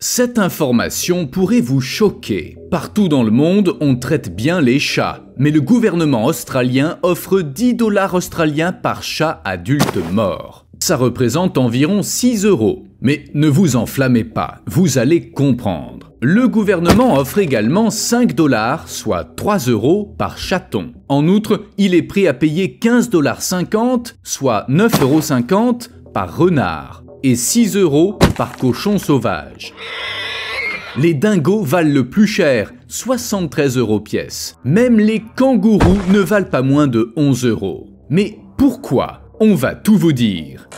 Cette information pourrait vous choquer. Partout dans le monde, on traite bien les chats, mais le gouvernement australien offre 10 $ australiens par chat adulte mort. Ça représente environ 6 €. Mais ne vous enflammez pas, vous allez comprendre. Le gouvernement offre également 5 $, soit 3 € par chaton. En outre, il est prêt à payer 15,50 $, soit 9,50 € par renard, et 6 € par cochon sauvage. Les dingos valent le plus cher, 73 € pièce. Même les kangourous ne valent pas moins de 11 €. Mais pourquoi? On va tout vous dire.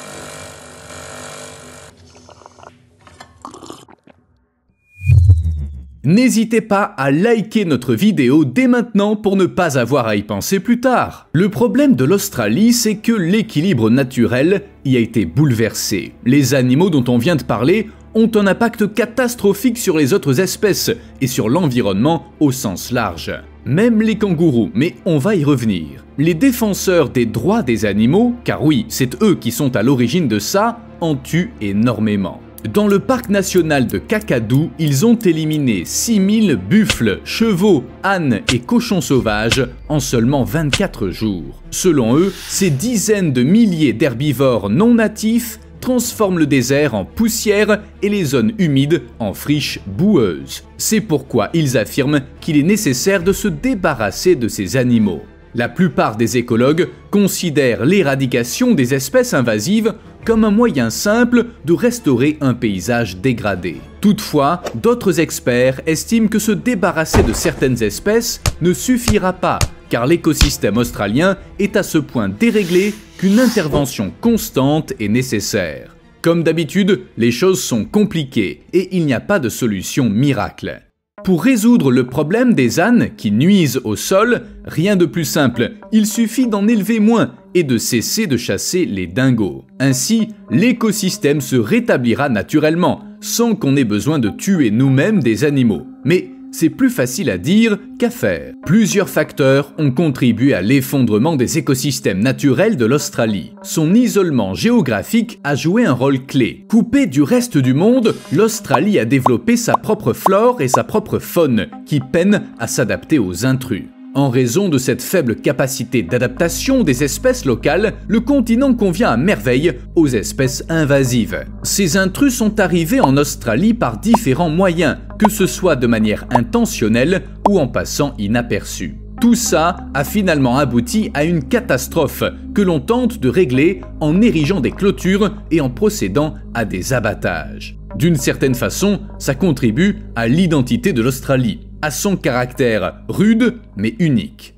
N'hésitez pas à liker notre vidéo dès maintenant pour ne pas avoir à y penser plus tard. Le problème de l'Australie, c'est que l'équilibre naturel y a été bouleversé. Les animaux dont on vient de parler ont un impact catastrophique sur les autres espèces et sur l'environnement au sens large. Même les kangourous, mais on va y revenir. Les défenseurs des droits des animaux, car oui, c'est eux qui sont à l'origine de ça, en tuent énormément. Dans le parc national de Kakadu, ils ont éliminé 6000 buffles, chevaux, ânes et cochons sauvages en seulement 24 jours. Selon eux, ces dizaines de milliers d'herbivores non natifs transforment le désert en poussière et les zones humides en friches boueuses. C'est pourquoi ils affirment qu'il est nécessaire de se débarrasser de ces animaux. La plupart des écologues considèrent l'éradication des espèces invasives comme un moyen simple de restaurer un paysage dégradé. Toutefois, d'autres experts estiment que se débarrasser de certaines espèces ne suffira pas, car l'écosystème australien est à ce point déréglé qu'une intervention constante est nécessaire. Comme d'habitude, les choses sont compliquées et il n'y a pas de solution miracle. Pour résoudre le problème des ânes qui nuisent au sol, rien de plus simple, il suffit d'en élever moins et de cesser de chasser les dingos. Ainsi, l'écosystème se rétablira naturellement, sans qu'on ait besoin de tuer nous-mêmes des animaux. Mais c'est plus facile à dire qu'à faire. Plusieurs facteurs ont contribué à l'effondrement des écosystèmes naturels de l'Australie. Son isolement géographique a joué un rôle clé. Coupée du reste du monde, l'Australie a développé sa propre flore et sa propre faune, qui peinent à s'adapter aux intrus. En raison de cette faible capacité d'adaptation des espèces locales, le continent convient à merveille aux espèces invasives. Ces intrus sont arrivés en Australie par différents moyens, que ce soit de manière intentionnelle ou en passant inaperçus. Tout ça a finalement abouti à une catastrophe que l'on tente de régler en érigeant des clôtures et en procédant à des abattages. D'une certaine façon, ça contribue à l'identité de l'Australie, à son caractère rude mais unique.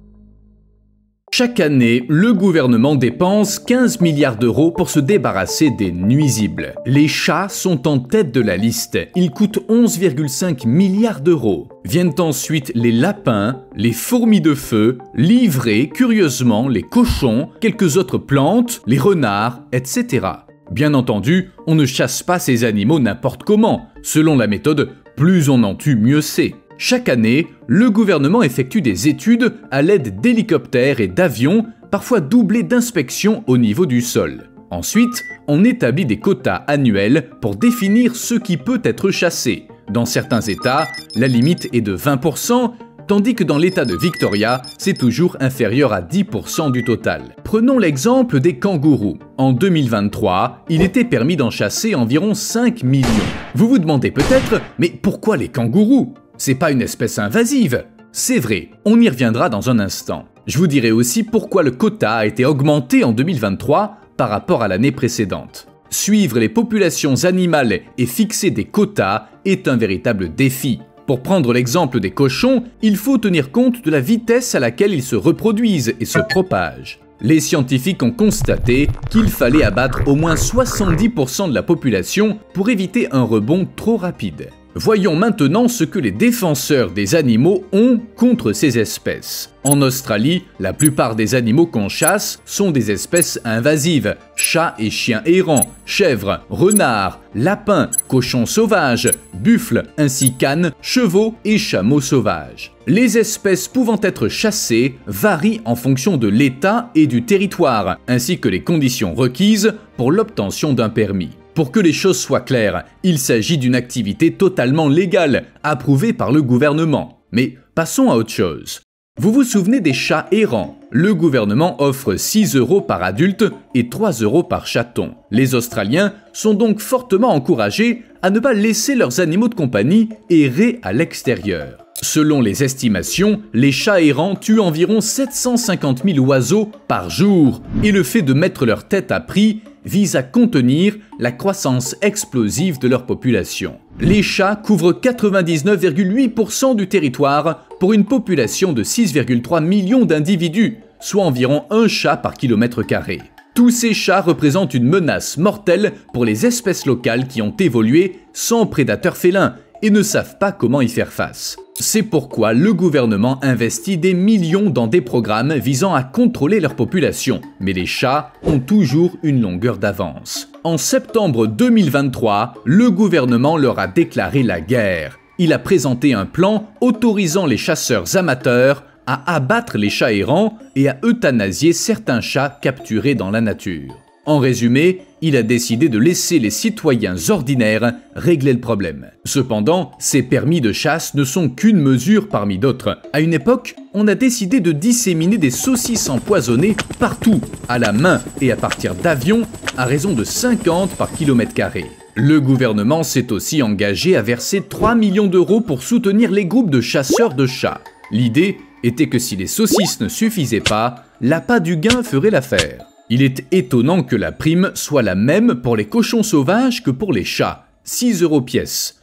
Chaque année, le gouvernement dépense 15 milliards € pour se débarrasser des nuisibles. Les chats sont en tête de la liste. Ils coûtent 11,5 milliards €. Viennent ensuite les lapins, les fourmis de feu, livrés, curieusement, les cochons, quelques autres plantes, les renards, etc. Bien entendu, on ne chasse pas ces animaux n'importe comment. Selon la méthode, plus on en tue, mieux c'est. Chaque année, le gouvernement effectue des études à l'aide d'hélicoptères et d'avions, parfois doublés d'inspections au niveau du sol. Ensuite, on établit des quotas annuels pour définir ce qui peut être chassé. Dans certains États, la limite est de 20%, tandis que dans l'État de Victoria, c'est toujours inférieur à 10% du total. Prenons l'exemple des kangourous. En 2023, il était permis d'en chasser environ 5 millions. Vous vous demandez peut-être, mais pourquoi les kangourous ? C'est pas une espèce invasive. C'est vrai, on y reviendra dans un instant. Je vous dirai aussi pourquoi le quota a été augmenté en 2023 par rapport à l'année précédente. Suivre les populations animales et fixer des quotas est un véritable défi. Pour prendre l'exemple des cochons, il faut tenir compte de la vitesse à laquelle ils se reproduisent et se propagent. Les scientifiques ont constaté qu'il fallait abattre au moins 70% de la population pour éviter un rebond trop rapide. Voyons maintenant ce que les défenseurs des animaux ont contre ces espèces. En Australie, la plupart des animaux qu'on chasse sont des espèces invasives. Chats et chiens errants, chèvres, renards, lapins, cochons sauvages, buffles, ainsi qu'ânes, chevaux et chameaux sauvages. Les espèces pouvant être chassées varient en fonction de l'état et du territoire, ainsi que les conditions requises pour l'obtention d'un permis. Pour que les choses soient claires, il s'agit d'une activité totalement légale, approuvée par le gouvernement. Mais passons à autre chose. Vous vous souvenez des chats errants? Le gouvernement offre 6 € par adulte et 3 € par chaton. Les Australiens sont donc fortement encouragés à ne pas laisser leurs animaux de compagnie errer à l'extérieur. Selon les estimations, les chats errants tuent environ 750 000 oiseaux par jour, et le fait de mettre leur tête à prix vise à contenir la croissance explosive de leur population. Les chats couvrent 99,8% du territoire pour une population de 6,3 millions d'individus, soit environ un chat par kilomètre carré. Tous ces chats représentent une menace mortelle pour les espèces locales qui ont évolué sans prédateurs félins et ne savent pas comment y faire face. C'est pourquoi le gouvernement investit des millions dans des programmes visant à contrôler leur population. Mais les chats ont toujours une longueur d'avance. En septembre 2023, le gouvernement leur a déclaré la guerre. Il a présenté un plan autorisant les chasseurs amateurs à abattre les chats errants et à euthanasier certains chats capturés dans la nature. En résumé, il a décidé de laisser les citoyens ordinaires régler le problème. Cependant, ces permis de chasse ne sont qu'une mesure parmi d'autres. À une époque, on a décidé de disséminer des saucisses empoisonnées partout, à la main et à partir d'avions, à raison de 50 par kilomètre carré. Le gouvernement s'est aussi engagé à verser 3 millions d'euros pour soutenir les groupes de chasseurs de chats. L'idée était que si les saucisses ne suffisaient pas, l'appât du gain ferait l'affaire. Il est étonnant que la prime soit la même pour les cochons sauvages que pour les chats, 6 € pièce.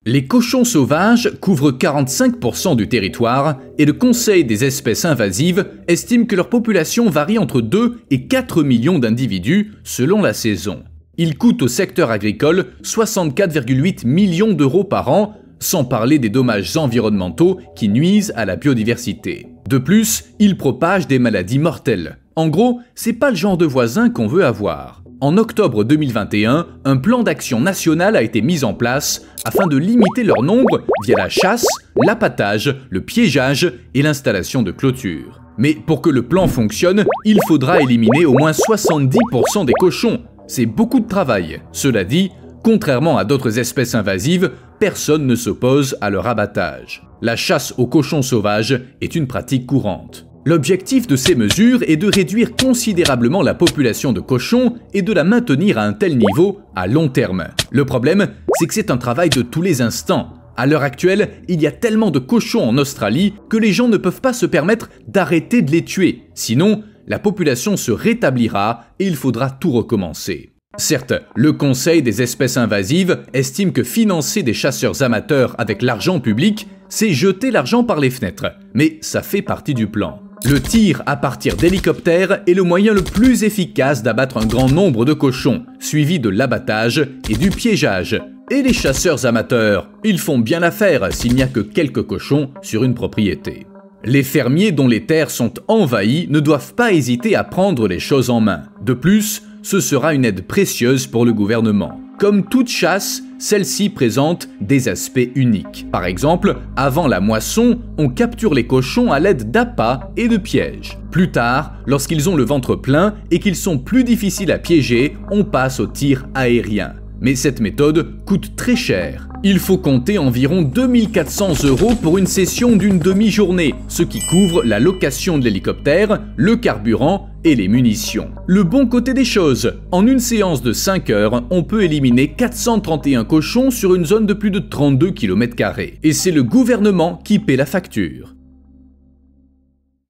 Les cochons sauvages couvrent 45% du territoire et le Conseil des espèces invasives estime que leur population varie entre 2 et 4 millions d'individus selon la saison. Ils coûtent au secteur agricole 64,8 millions d'euros par an, sans parler des dommages environnementaux qui nuisent à la biodiversité. De plus, ils propagent des maladies mortelles. En gros, c'est pas le genre de voisin qu'on veut avoir. En octobre 2021, un plan d'action national a été mis en place afin de limiter leur nombre via la chasse, l'appâtage, le piégeage et l'installation de clôtures. Mais pour que le plan fonctionne, il faudra éliminer au moins 70% des cochons. C'est beaucoup de travail. Cela dit, contrairement à d'autres espèces invasives, personne ne s'oppose à leur abattage. La chasse aux cochons sauvages est une pratique courante. L'objectif de ces mesures est de réduire considérablement la population de cochons et de la maintenir à un tel niveau à long terme. Le problème, c'est que c'est un travail de tous les instants. À l'heure actuelle, il y a tellement de cochons en Australie que les gens ne peuvent pas se permettre d'arrêter de les tuer. Sinon, la population se rétablira et il faudra tout recommencer. Certes, le Conseil des espèces invasives estime que financer des chasseurs amateurs avec l'argent public, c'est jeter l'argent par les fenêtres. Mais ça fait partie du plan. Le tir à partir d'hélicoptères est le moyen le plus efficace d'abattre un grand nombre de cochons, suivi de l'abattage et du piégeage. Et les chasseurs amateurs, ils font bien l'affaire s'il n'y a que quelques cochons sur une propriété. Les fermiers dont les terres sont envahies ne doivent pas hésiter à prendre les choses en main. De plus, ce sera une aide précieuse pour le gouvernement. Comme toute chasse, celle-ci présente des aspects uniques. Par exemple, avant la moisson, on capture les cochons à l'aide d'appâts et de pièges. Plus tard, lorsqu'ils ont le ventre plein et qu'ils sont plus difficiles à piéger, on passe au tir aérien. Mais cette méthode coûte très cher. Il faut compter environ 2400 € pour une session d'une demi-journée, ce qui couvre la location de l'hélicoptère, le carburant et les munitions. Le bon côté des choses, en une séance de 5 heures, on peut éliminer 431 cochons sur une zone de plus de 32 km². Et c'est le gouvernement qui paie la facture.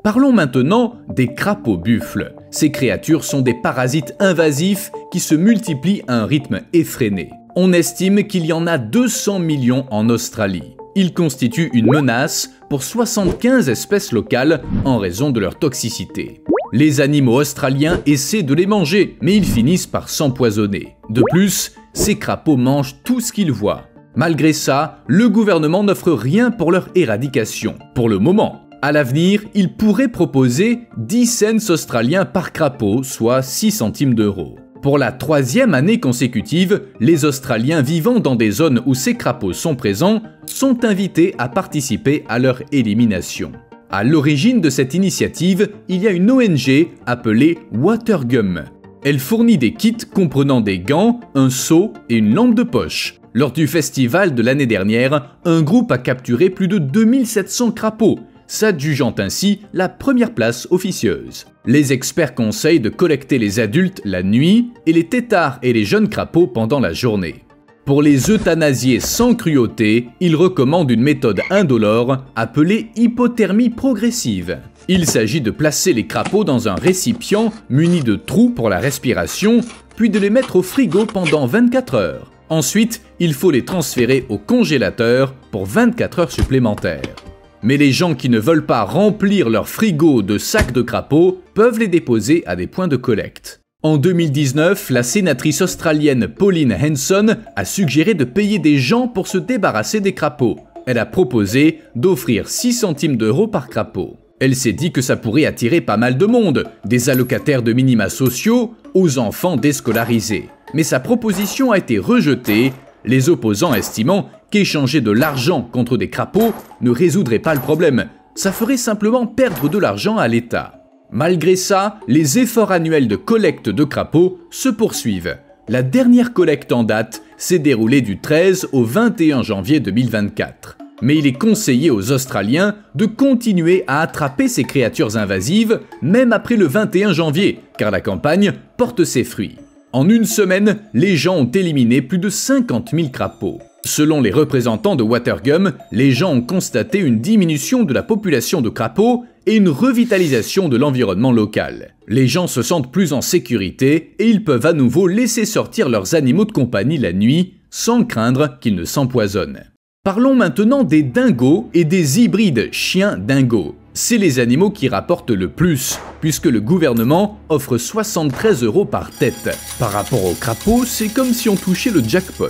Parlons maintenant des crapauds buffles. Ces créatures sont des parasites invasifs qui se multiplient à un rythme effréné. On estime qu'il y en a 200 millions en Australie. Ils constituent une menace pour 75 espèces locales en raison de leur toxicité. Les animaux australiens essaient de les manger, mais ils finissent par s'empoisonner. De plus, ces crapauds mangent tout ce qu'ils voient. Malgré ça, le gouvernement n'offre rien pour leur éradication, pour le moment. À l'avenir, il pourrait proposer 10 cents australiens par crapaud, soit 6 centimes d'euros. Pour la 3e année consécutive, les Australiens vivant dans des zones où ces crapauds sont présents sont invités à participer à leur élimination. À l'origine de cette initiative, il y a une ONG appelée Watergum. Elle fournit des kits comprenant des gants, un seau et une lampe de poche. Lors du festival de l'année dernière, un groupe a capturé plus de 2700 crapauds, s'adjugeant ainsi la première place officieuse. Les experts conseillent de collecter les adultes la nuit et les têtards et les jeunes crapauds pendant la journée. Pour les euthanasier sans cruauté, ils recommandent une méthode indolore appelée hypothermie progressive. Il s'agit de placer les crapauds dans un récipient muni de trous pour la respiration, puis de les mettre au frigo pendant 24 heures. Ensuite, il faut les transférer au congélateur pour 24 heures supplémentaires. Mais les gens qui ne veulent pas remplir leur frigo de sacs de crapauds peuvent les déposer à des points de collecte. En 2019, la sénatrice australienne Pauline Hanson a suggéré de payer des gens pour se débarrasser des crapauds. Elle a proposé d'offrir 6 centimes d'euros par crapaud. Elle s'est dit que ça pourrait attirer pas mal de monde, des allocataires de minima sociaux aux enfants déscolarisés. Mais sa proposition a été rejetée, les opposants estimant qu'échanger de l'argent contre des crapauds ne résoudrait pas le problème, ça ferait simplement perdre de l'argent à l'État. Malgré ça, les efforts annuels de collecte de crapauds se poursuivent. La dernière collecte en date s'est déroulée du 13 au 21 janvier 2024. Mais il est conseillé aux Australiens de continuer à attraper ces créatures invasives, même après le 21 janvier, car la campagne porte ses fruits. En une semaine, les gens ont éliminé plus de 50 000 crapauds. Selon les représentants de Watergum, les gens ont constaté une diminution de la population de crapauds et une revitalisation de l'environnement local. Les gens se sentent plus en sécurité et ils peuvent à nouveau laisser sortir leurs animaux de compagnie la nuit, sans craindre qu'ils ne s'empoisonnent. Parlons maintenant des dingos et des hybrides chiens-dingos. C'est les animaux qui rapportent le plus, puisque le gouvernement offre 73 € par tête. Par rapport aux crapauds, c'est comme si on touchait le jackpot.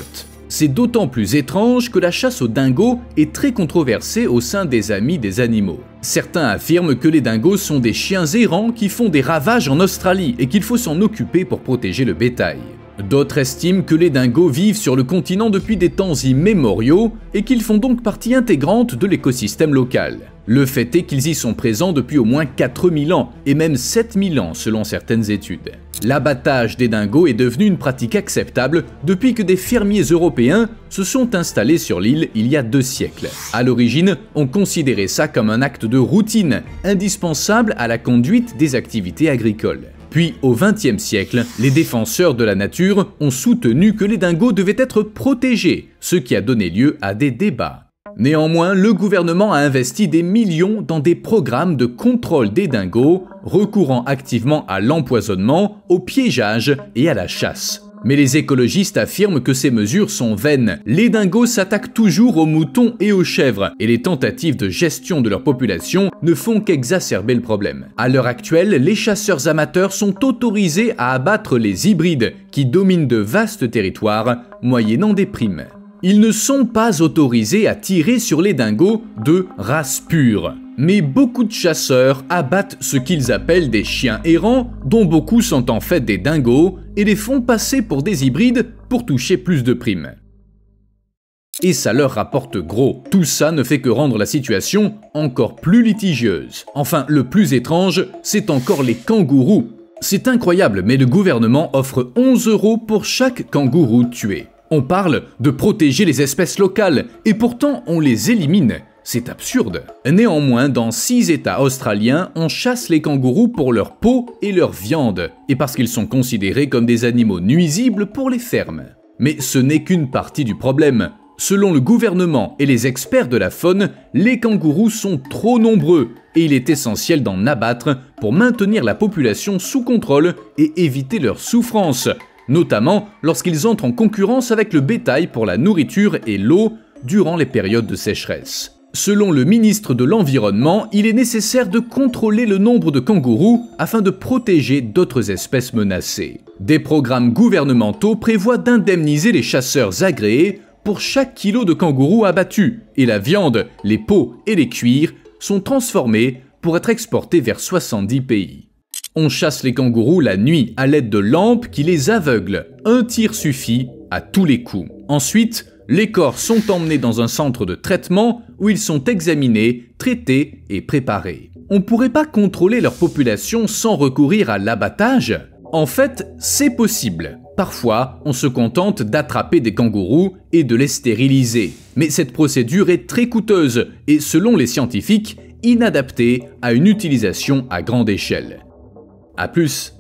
C'est d'autant plus étrange que la chasse aux dingos est très controversée au sein des amis des animaux. Certains affirment que les dingos sont des chiens errants qui font des ravages en Australie et qu'il faut s'en occuper pour protéger le bétail. D'autres estiment que les dingos vivent sur le continent depuis des temps immémoriaux et qu'ils font donc partie intégrante de l'écosystème local. Le fait est qu'ils y sont présents depuis au moins 4000 ans et même 7000 ans selon certaines études. L'abattage des dingos est devenu une pratique acceptable depuis que des fermiers européens se sont installés sur l'île il y a 2 siècles. À l'origine, on considérait ça comme un acte de routine, indispensable à la conduite des activités agricoles. Puis, au XXe siècle, les défenseurs de la nature ont soutenu que les dingos devaient être protégés, ce qui a donné lieu à des débats. Néanmoins, le gouvernement a investi des millions dans des programmes de contrôle des dingos, recourant activement à l'empoisonnement, au piégeage et à la chasse. Mais les écologistes affirment que ces mesures sont vaines. Les dingos s'attaquent toujours aux moutons et aux chèvres, et les tentatives de gestion de leur population ne font qu'exacerber le problème. À l'heure actuelle, les chasseurs amateurs sont autorisés à abattre les hybrides, qui dominent de vastes territoires, moyennant des primes. Ils ne sont pas autorisés à tirer sur les dingos de race pure. Mais beaucoup de chasseurs abattent ce qu'ils appellent des chiens errants, dont beaucoup sont en fait des dingos, et les font passer pour des hybrides pour toucher plus de primes. Et ça leur rapporte gros. Tout ça ne fait que rendre la situation encore plus litigieuse. Enfin, le plus étrange, c'est encore les kangourous. C'est incroyable, mais le gouvernement offre 11 € pour chaque kangourou tué. On parle de protéger les espèces locales, et pourtant on les élimine. C'est absurde. Néanmoins, dans 6 États australiens, on chasse les kangourous pour leur peau et leur viande, et parce qu'ils sont considérés comme des animaux nuisibles pour les fermes. Mais ce n'est qu'une partie du problème. Selon le gouvernement et les experts de la faune, les kangourous sont trop nombreux, et il est essentiel d'en abattre pour maintenir la population sous contrôle et éviter leur souffrance, notamment lorsqu'ils entrent en concurrence avec le bétail pour la nourriture et l'eau durant les périodes de sécheresse. Selon le ministre de l'Environnement, il est nécessaire de contrôler le nombre de kangourous afin de protéger d'autres espèces menacées. Des programmes gouvernementaux prévoient d'indemniser les chasseurs agréés pour chaque kilo de kangourou abattu, et la viande, les peaux et les cuirs sont transformés pour être exportés vers 70 pays. On chasse les kangourous la nuit à l'aide de lampes qui les aveuglent. Un tir suffit à tous les coups. Ensuite, les corps sont emmenés dans un centre de traitement où ils sont examinés, traités et préparés. On ne pourrait pas contrôler leur population sans recourir à l'abattage ? En fait, c'est possible. Parfois, on se contente d'attraper des kangourous et de les stériliser. Mais cette procédure est très coûteuse et, selon les scientifiques, inadaptée à une utilisation à grande échelle. A plus.